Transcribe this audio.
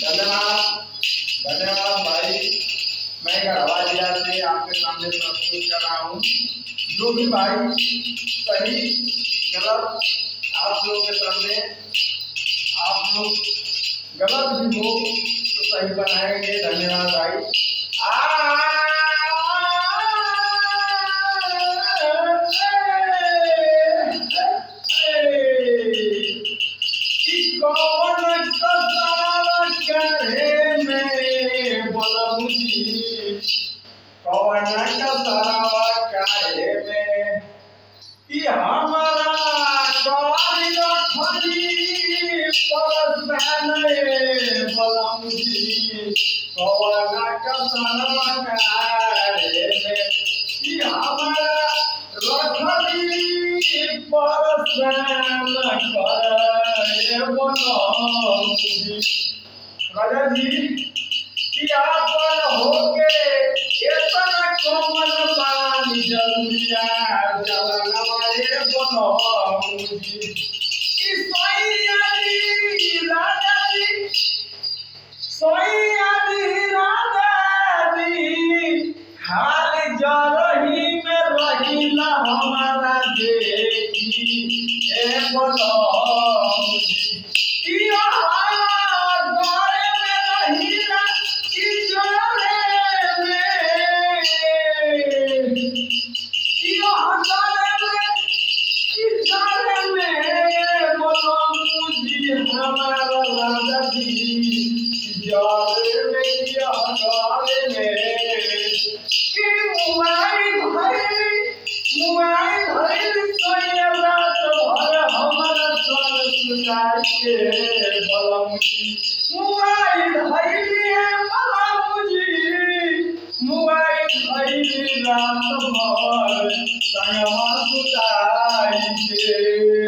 धन्यवाद धन्यवाद भाई। मैं गढ़वा जिला से आपके सामने प्रस्तुत कर रहा हूँ। जो भी भाई सही गलत आप लोगों के सामने, आप लोग गलत भी हो तो सही बनाएंगे। धन्यवाद भाई। कौन कसरा करे में बोलमुजी, कौन कसरा करे में कि हमारा कारी रखली परसन बोलमुजी, कौन कसरा करे में कि हमारा रखली परसन करे बोलमुजी। राजा जी कि आपन होके इतना कौन पानी जरूरिया जलनवाए बोलमुजी। कि राजा जी राजा जी खाली जरही में रहिला हमारा देखी ए बोलमुजी। कि रात भर संगमा सुताई के